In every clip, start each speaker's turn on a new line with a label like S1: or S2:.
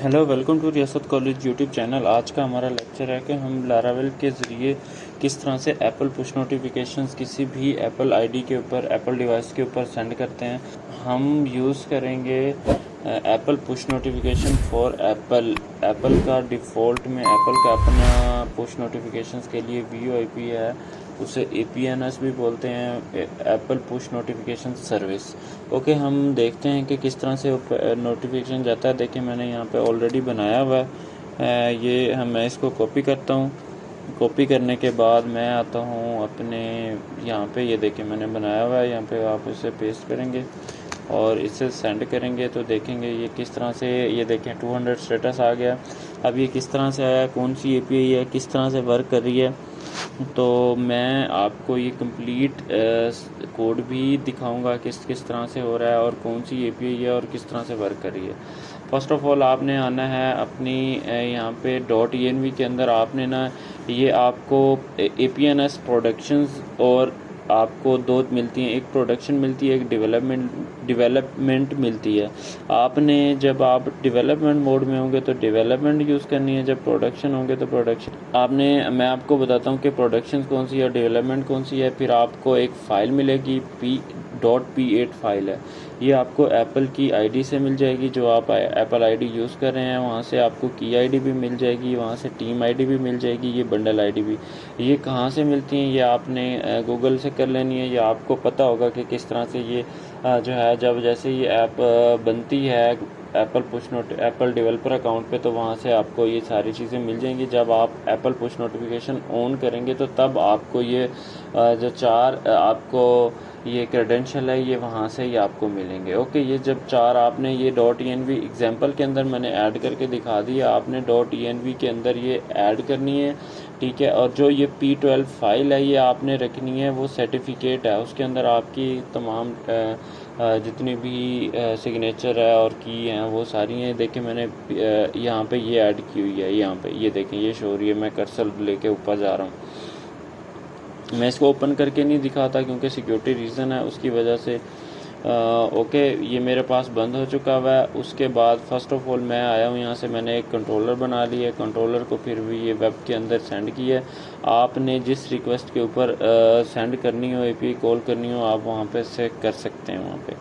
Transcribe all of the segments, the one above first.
S1: Hello, welcome to रियासत college YouTube channel. आज का हमारा लेक्चर है कि हम लारावेल के ज़रिए किस तरह से एप्पल पुश नोटिफिकेशंस किसी भी एप्पल आईडी के ऊपर, एप्पल डिवाइस के ऊपर सेंड करते हैं। हम यूज़ करेंगे Apple push notification for Apple का डिफ़ॉल्ट में एप्पल का अपना पुश नोटिफिकेशंस के लिए VoIP है, उसे APNS भी बोलते हैं, Apple push notification service. Okay, हम देखते हैं कि किस तरह से नोटिफिकेशन जाता है। देखिए, मैंने यहाँ पे ऑलरेडी बनाया हुआ है। मैं इसको कॉपी करता हूँ। कॉपी करने के बाद मैं आता हूँ अपने यहाँ पे, ये देखिए मैंने बनाया हुआ है। यहाँ पे आप इसे पेस्ट करेंगे और इसे सेंड करेंगे तो देखेंगे ये किस तरह से, ये देखें 200 स्टेटस आ गया। अब ये किस तरह से आया, कौन सी API है, किस तरह से वर्क कर रही है, तो मैं आपको ये कंप्लीट कोड भी दिखाऊंगा किस किस तरह से हो रहा है और कौन सी API है और किस तरह से वर्क कर रही है। फर्स्ट ऑफ ऑल आपने आना है अपनी यहाँ पे .env के अंदर। आपने ना ये आपको APNS प्रोडक्शंस और आपको दो मिलती हैं, एक प्रोडक्शन मिलती है, एक डेवलपमेंट मिलती है। आपने जब आप डेवलपमेंट मोड में होंगे तो डेवलपमेंट यूज़ करनी है, जब प्रोडक्शन होंगे तो प्रोडक्शन। मैं आपको बताता हूँ कि प्रोडक्शन कौन सी है, डेवलपमेंट कौन सी है। फिर आपको एक फ़ाइल मिलेगी, .p8 फाइल है। ये आपको एप्पल की आईडी से मिल जाएगी, जो आप एप्पल आईडी यूज़ कर रहे हैं। वहाँ से आपको की आईडी भी मिल जाएगी, वहाँ से टीम आईडी भी मिल जाएगी, ये बंडल आईडी भी। ये कहाँ से मिलती हैं, ये आपने गूगल से कर लेनी है। ये आपको पता होगा कि किस तरह से ये जो है, जब जैसे ये ऐप बनती है एप्पल डेवलपर अकाउंट पे, तो वहाँ से आपको ये सारी चीज़ें मिल जाएंगी। जब आप एप्पल पुश नोटिफिकेशन ऑन करेंगे तो तब आपको ये जो आपको ये क्रेडेंशियल है, ये वहाँ से ही आपको मिलेंगे। ओके, ये जब आपने ये .env एग्जांपल के अंदर मैंने ऐड करके दिखा दिया, आपने .env के अंदर ये ऐड करनी है, ठीक है। और जो ये P12 फाइल है, ये आपने रखनी है, वो सर्टिफिकेट है, उसके अंदर आपकी तमाम जितनी भी सिग्नेचर है और की हैं वो सारी हैं। देखिए मैंने यहाँ पे ये ऐड की हुई है, यहाँ पे ये देखें, ये शो रही है। मैं कर्सर लेके ऊपर जा रहा हूँ। मैं इसको ओपन करके नहीं दिखाता क्योंकि सिक्योरिटी रीज़न है, उसकी वजह से। ओके, ये मेरे पास बंद हो चुका हुआ है। उसके बाद फर्स्ट ऑफ ऑल मैं आया हूँ यहाँ से, मैंने एक कंट्रोलर बना लिया है। कंट्रोलर को फिर भी ये वेब के अंदर सेंड किया है। आपने जिस रिक्वेस्ट के ऊपर सेंड करनी हो, API कॉल करनी हो, आप वहाँ पे से कर सकते हैं वहाँ पे।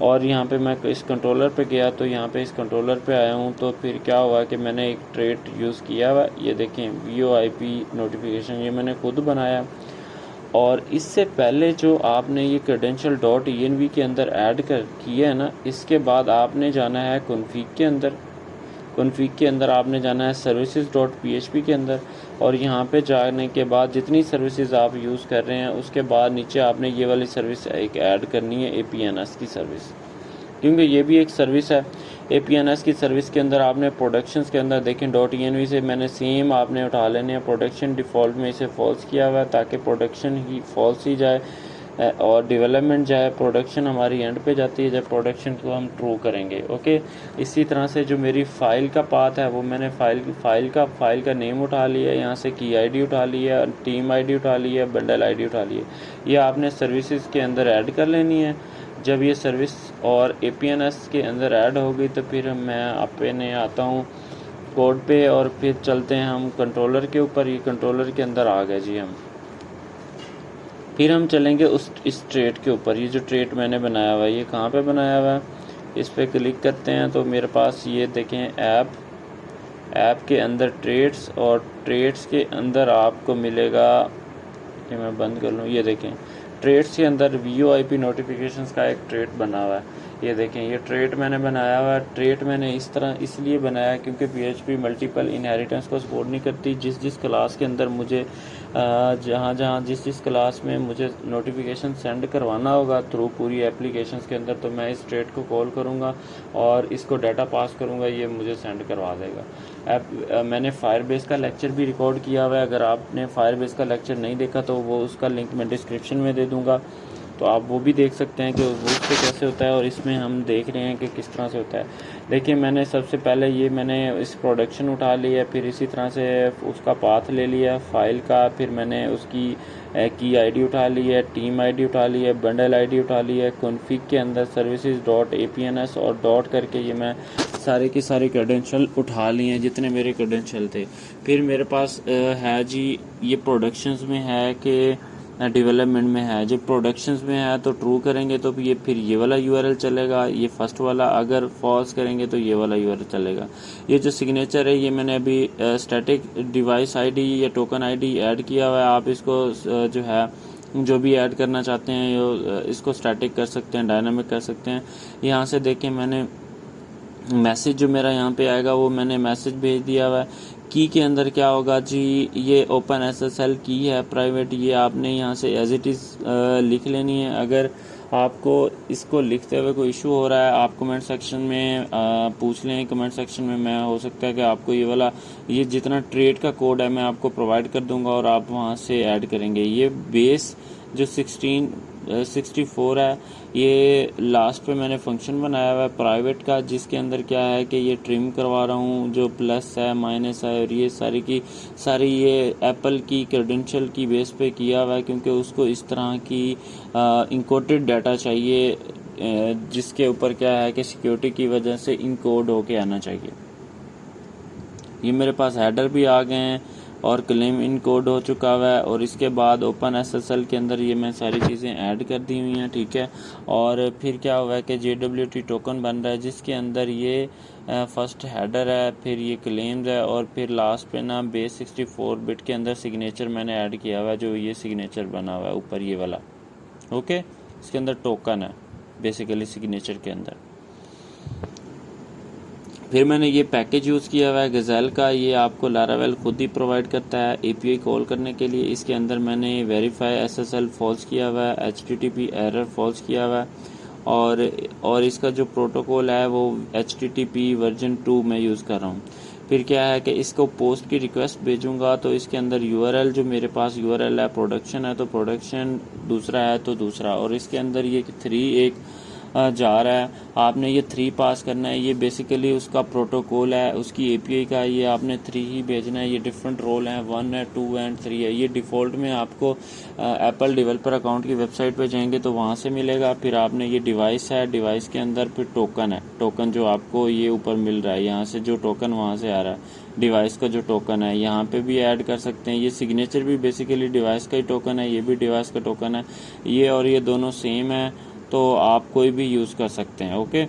S1: और यहाँ पे मैं इस कंट्रोलर पे गया, तो यहाँ पे इस कंट्रोलर पे आया हूँ, तो फिर क्या हुआ कि मैंने एक ट्रेट यूज़ किया हुआ। ये देखें, VoIP नोटिफिकेशन, ये मैंने खुद बनाया। और इससे पहले जो आपने ये क्रेडेंशियल .env के अंदर ऐड कर किया है ना, इसके बाद आपने जाना है कॉन्फ़िग के अंदर। कॉन्फ़िग के अंदर आपने जाना है services.php के अंदर। और यहाँ पे जाने के बाद जितनी सर्विसेज आप यूज़ कर रहे हैं, उसके बाद नीचे आपने ये वाली सर्विस एक ऐड करनी है, APNS की सर्विस, क्योंकि ये भी एक सर्विस है। APNS की सर्विस के अंदर आपने प्रोडक्शंस के अंदर देखें .env से मैंने सेम आपने उठा लेने हैं। प्रोडक्शन डिफ़ॉल्ट में इसे फॉल्स किया हुआ है ताकि प्रोडक्शन ही फॉल्स ही जाए और डेवलपमेंट जाए। प्रोडक्शन हमारी एंड पे जाती है जब प्रोडक्शन को हम ट्रू करेंगे। ओके, इसी तरह से जो मेरी फ़ाइल का पाथ है, वो मैंने फ़ाइल का नेम उठा लिया है, यहाँ से की आईडी उठा लिया, टीम आईडी उठा लिया, बंडल आईडी उठा लिया। ये आपने सर्विसेज के अंदर ऐड कर लेनी है। जब ये सर्विस और APNS के अंदर ऐड होगी तो फिर मैं अपने आता हूँ कोड पे और फिर चलते हैं हम कंट्रोलर के ऊपर। ये कंट्रोलर के अंदर आ गए जी हम। फिर हम चलेंगे इस ट्रेट के ऊपर। ये जो ट्रेट मैंने बनाया हुआ है, ये कहाँ पे बनाया हुआ है, इस पर क्लिक करते हैं तो मेरे पास ये देखें ऐप के अंदर ट्रेड्स, और ट्रेड्स के अंदर आपको मिलेगा, कि मैं बंद कर लूँ, ये देखें ट्रेड्स के अंदर VoIP नोटिफिकेशंस का एक ट्रेट बना हुआ है। ये देखें, ये ट्रेट मैंने बनाया हुआ है। ट्रेट मैंने इस तरह इसलिए बनाया क्योंकि PHP मल्टीपल इनहेरिटेंस को सपोर्ट नहीं करती। जिस क्लास के अंदर मुझे जिस क्लास में मुझे नोटिफिकेशन सेंड करवाना होगा थ्रू पूरी एप्लीकेशंस के अंदर, तो मैं इस ट्रेट को कॉल करूँगा और इसको डाटा पास करूँगा, ये मुझे सेंड करवा देगा। मैंने फायरबेस का लेक्चर भी रिकॉर्ड किया हुआ है। अगर आपने फायरबेस का लेक्चर नहीं देखा तो वो उसका लिंक मैं डिस्क्रिप्शन में दे दूँगा, तो आप वो भी देख सकते हैं कि वो उससे कैसे होता है। और इसमें हम देख रहे हैं कि किस तरह से होता है। देखिए, मैंने सबसे पहले मैंने इस प्रोडक्शन उठा लिया, फिर इसी तरह से उसका पाथ ले लिया फाइल का, फिर मैंने उसकी की आईडी उठा ली है, टीम आईडी उठा ली है, बंडल आईडी उठा ली है। कॉन्फ़िग के अंदर services.apns और डॉट करके ये मैं सारे के सारे क्रेडेंशियल उठा लिए हैं जितने मेरे क्रेडेंशियल थे। फिर मेरे पास है जी, ये प्रोडक्शंस में है कि डेवलपमेंट में है। जब प्रोडक्शंस में है तो ट्रू करेंगे तो ये फिर ये वाला यूआरएल चलेगा, ये फर्स्ट वाला। अगर फॉल्स करेंगे तो ये वाला यूआरएल चलेगा। ये जो सिग्नेचर है ये मैंने अभी स्टैटिक डिवाइस आईडी या टोकन आईडी ऐड किया हुआ है। आप इसको जो है जो भी ऐड करना चाहते हैं इसको स्टैटिक कर सकते हैं, डायनामिक कर सकते हैं। यहाँ से देखें, मैंने मैसेज जो मेरा यहाँ पे आएगा वो मैंने मैसेज भेज दिया हुआ है। की के अंदर क्या होगा जी, ये ओपन एसएसएल की है प्राइवेट, ये आपने यहाँ से एज इट इज़ लिख लेनी है। अगर आपको इसको लिखते हुए कोई इशू हो रहा है, आप कमेंट सेक्शन में पूछ लें। कमेंट सेक्शन में मैं हो सकता है कि आपको ये वाला ये जितना ट्रेड का कोड है मैं आपको प्रोवाइड कर दूंगा और आप वहाँ से ऐड करेंगे। ये बेस जो 64 है, ये लास्ट पे मैंने फंक्शन बनाया हुआ है प्राइवेट का, जिसके अंदर क्या है कि ये ट्रिम करवा रहा हूँ, जो प्लस है माइनस है और ये सारी की सारी ये एप्पल की क्रेडेंशियल की बेस पे किया हुआ है, क्योंकि उसको इस तरह की इंकोडेड डाटा चाहिए जिसके ऊपर क्या है कि सिक्योरिटी की वजह से इनकोड होके आना चाहिए। ये मेरे पास हेडर भी आ गए हैं और क्लेम इनकोड हो चुका हुआ है। और इसके बाद ओपन एसएसएल के अंदर ये मैं सारी चीज़ें ऐड कर दी हुई हैं, ठीक है। और फिर क्या हुआ है कि JWT टोकन बन रहा है जिसके अंदर ये फर्स्ट हेडर है, फिर ये क्लेम्स है और फिर लास्ट पे ना बेस 64 बिट के अंदर सिग्नेचर मैंने ऐड किया हुआ है, जो ये सिग्नेचर बना हुआ है ऊपर ये वाला, ओके। इसके अंदर टोकन है बेसिकली सिग्नेचर के अंदर। फिर मैंने ये पैकेज यूज़ किया हुआ है गज़ेल का, ये आपको लारावेल खुद ही प्रोवाइड करता है एपीआई कॉल करने के लिए। इसके अंदर मैंने वेरीफाई एसएसएल फॉल्स किया हुआ है, एचटीटीपी एरर फॉल्स किया हुआ है और इसका जो प्रोटोकॉल है वो एचटीटीपी वर्जन 2 में यूज़ कर रहा हूँ। फिर क्या है कि इसको पोस्ट की रिक्वेस्ट भेजूंगा तो इसके अंदर यूआरएल जो मेरे पास यूआरएल है, प्रोडक्शन है तो प्रोडक्शन, दूसरा है तो दूसरा, और इसके अंदर ये 3 एक जा रहा है। आपने ये 3 पास करना है। ये बेसिकली उसका प्रोटोकॉल है, उसकी एपीआई का, ये आपने 3 ही भेजना है। ये डिफरेंट रोल हैं, 1 है, 2 एंड 3 है। ये डिफ़ॉल्ट में आपको एप्पल डेवलपर अकाउंट की वेबसाइट पे जाएंगे तो वहाँ से मिलेगा। फिर आपने ये डिवाइस है, डिवाइस के अंदर फिर टोकन है, टोकन जो आपको ये ऊपर मिल रहा है, यहाँ से जो टोकन वहाँ से आ रहा है डिवाइस का जो टोकन है, यहाँ पे भी ऐड कर सकते हैं। ये सिग्नेचर भी बेसिकली डिवाइस का ही टोकन है, ये भी डिवाइस का टोकन है। ये और ये दोनों सेम है तो आप कोई भी यूज़ कर सकते हैं, ओके।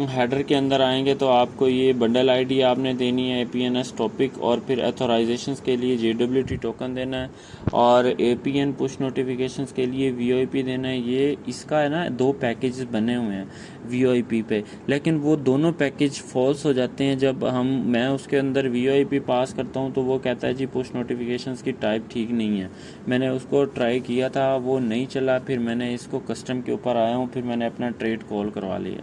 S1: हेडर के अंदर आएंगे तो आपको ये बंडल आईडी आपने देनी है, APNS टॉपिक, और फिर अथोराइजेशंस के लिए JWT टोकन देना है और APN पुश नोटिफिकेशंस के लिए VoIP देना है। ये इसका है ना 2 पैकेजेस बने हुए हैं VoIP पे, लेकिन वो दोनों पैकेज फॉल्स हो जाते हैं जब मैं उसके अंदर VoIP पास करता हूँ तो वो कहता है जी पुश नोटिफिकेशंस की टाइप ठीक नहीं है। मैंने उसको ट्राई किया था, वो नहीं चला, फिर मैंने इसको कस्टम के ऊपर आया हूँ, फिर मैंने अपना ट्रेड कॉल करवा लिया,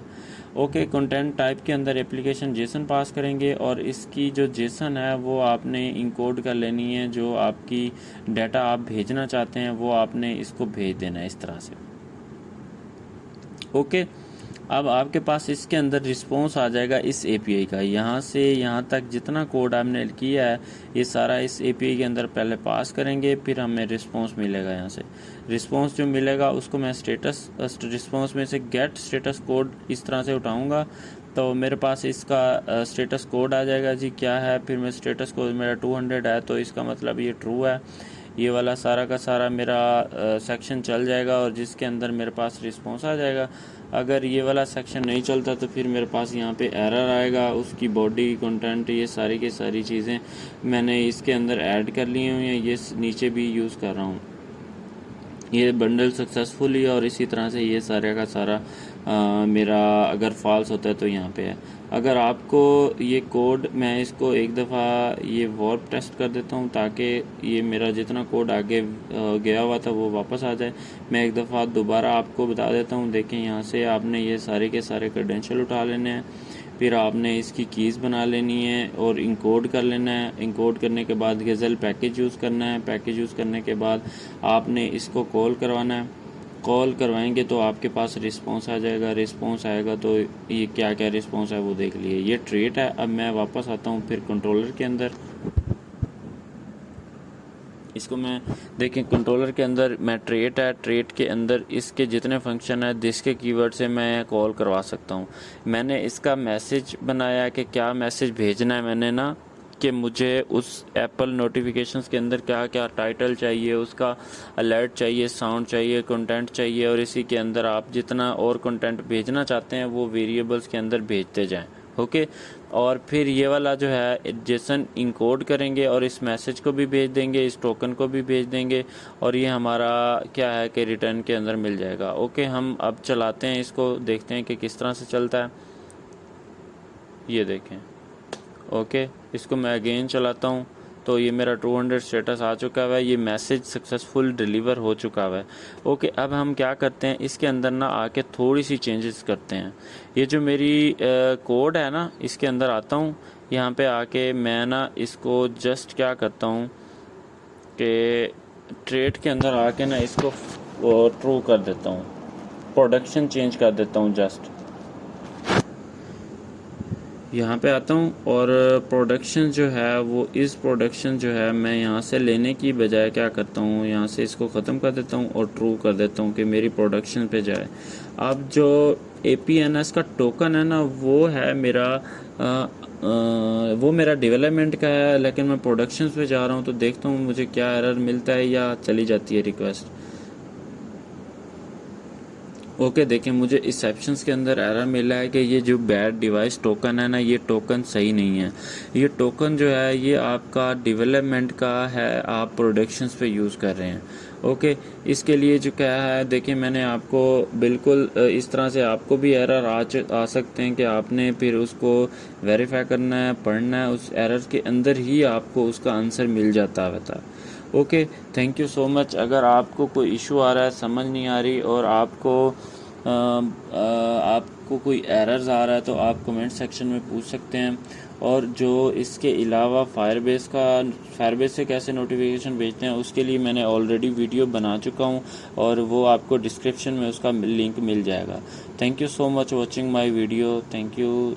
S1: ओके। कंटेंट टाइप के अंदर एप्लीकेशन जेसन पास करेंगे और इसकी जो जेसन है वो आपने इनकोड कर लेनी है। जो आपकी डाटा आप भेजना चाहते हैं वो आपने इसको भेज देना है इस तरह से, ओके। अब आपके पास इसके अंदर रिस्पॉन्स आ जाएगा इस एपीआई का। यहाँ से यहाँ तक जितना कोड आपने किया है ये सारा इस एपीआई के अंदर पहले पास करेंगे, फिर हमें रिस्पॉन्स मिलेगा। यहाँ से रिस्पॉन्स जो मिलेगा उसको मैं स्टेटस रिस्पॉन्स में से गेट स्टेटस कोड इस तरह से उठाऊँगा तो मेरे पास इसका स्टेटस कोड आ जाएगा जी क्या है। फिर मैं स्टेटस कोड मेरा 200 है तो इसका मतलब ये ट्रू है। ये वाला सारा का सारा मेरा सेक्शन चल जाएगा और जिसके अंदर मेरे पास रिस्पॉन्स आ जाएगा। अगर ये वाला सेक्शन नहीं चलता तो फिर मेरे पास यहाँ पे एरर आएगा। उसकी बॉडी कंटेंट ये सारी की सारी चीज़ें मैंने इसके अंदर ऐड कर ली हुई हैं, ये नीचे भी यूज़ कर रहा हूँ। ये बंडल सक्सेसफुली, और इसी तरह से ये सारे का सारा मेरा अगर फॉल्स होता है तो यहाँ पे है। अगर आपको ये कोड, मैं इसको एक दफ़ा ये वॉर्प टेस्ट कर देता हूँ ताकि ये मेरा जितना कोड आगे गया हुआ था वो वापस आ जाए। मैं एक दफ़ा दोबारा आपको बता देता हूँ। देखें, यहाँ से आपने ये सारे के सारे क्रेडेंशियल उठा लेने हैं, फिर आपने इसकी कीज़ बना लेनी है और इंकोड कर लेना है। इंकोड करने के बाद गज़ल पैकेज यूज़ करना है। पैकेज यूज़ करने के बाद आपने इसको कॉल करवाना है। कॉल करवाएंगे तो आपके पास रिस्पॉन्स आ जाएगा। रिस्पॉन्स आएगा तो ये क्या क्या रिस्पॉन्स है वो देख लिए। ये ट्रेट है। अब मैं वापस आता हूँ फिर कंट्रोलर के अंदर। इसको मैं देखें कंट्रोलर के अंदर मैं ट्रेट है, ट्रेट के अंदर इसके जितने फंक्शन है जिसके कीवर्ड से मैं कॉल करवा सकता हूँ। मैंने इसका मैसेज बनाया कि क्या मैसेज भेजना है मैंने ना, कि मुझे उस एप्पल नोटिफिकेशंस के अंदर क्या क्या टाइटल चाहिए, उसका अलर्ट चाहिए, साउंड चाहिए, कंटेंट चाहिए, और इसी के अंदर आप जितना और कंटेंट भेजना चाहते हैं वो वेरिएबल्स के अंदर भेजते जाएं। ओके, और फिर ये वाला जो है जेसन इनकोड करेंगे और इस मैसेज को भी भेज देंगे, इस टोकन को भी भेज देंगे, और ये हमारा क्या है कि रिटर्न के अंदर मिल जाएगा। ओके, हम अब चलाते हैं इसको, देखते हैं कि किस तरह से चलता है। ये देखें, ओके, इसको मैं अगेन चलाता हूँ तो ये मेरा 200 स्टेटस आ चुका है, ये मैसेज सक्सेसफुल डिलीवर हो चुका है। ओके, अब हम क्या करते हैं, इसके अंदर ना आके थोड़ी सी चेंजेस करते हैं। ये जो मेरी कोड है ना, इसके अंदर आता हूँ, यहाँ पे आके मैं ना इसको जस्ट क्या करता हूँ कि ट्रेड के अंदर आके ना इसको ट्रू कर देता हूँ, प्रोडक्शन चेंज कर देता हूँ। जस्ट यहाँ पे आता हूँ और प्रोडक्शन जो है वो इस प्रोडक्शन जो है मैं यहाँ से लेने की बजाय क्या करता हूँ, यहाँ से इसको ख़त्म कर देता हूँ और ट्रू कर देता हूँ कि मेरी प्रोडक्शन पे जाए। अब जो APNS का टोकन है ना वो है मेरा वो मेरा डेवलपमेंट का है, लेकिन मैं प्रोडक्शन पे जा रहा हूँ तो देखता हूँ मुझे क्या एरर मिलता है या चली जाती है रिक्वेस्ट। ओके, देखिए मुझे इस सेप्शंस के अंदर एरर मिला है कि ये जो बैड डिवाइस टोकन है ना, ये टोकन सही नहीं है। ये टोकन जो है ये आपका डेवलपमेंट का है, आप प्रोडक्शंस पे यूज़ कर रहे हैं। ओके, इसके लिए जो क्या है, देखिए मैंने आपको बिल्कुल इस तरह से आपको भी एरर आ सकते हैं कि आपने फिर उसको वेरीफाई करना है, पढ़ना है, उस एरर के अंदर ही आपको उसका आंसर मिल जाता है। Okay, thank you so much. अगर आपको कोई इशू आ रहा है, समझ नहीं आ रही, और आपको कोई एरर्स आ रहा है तो आप कमेंट सेक्शन में पूछ सकते हैं। और जो इसके अलावा फायरबेस से कैसे नोटिफिकेशन भेजते हैं उसके लिए मैंने ऑलरेडी वीडियो बना चुका हूं और वो आपको डिस्क्रिप्शन में उसका लिंक मिल जाएगा। Thank you so much watching my video. Thank you.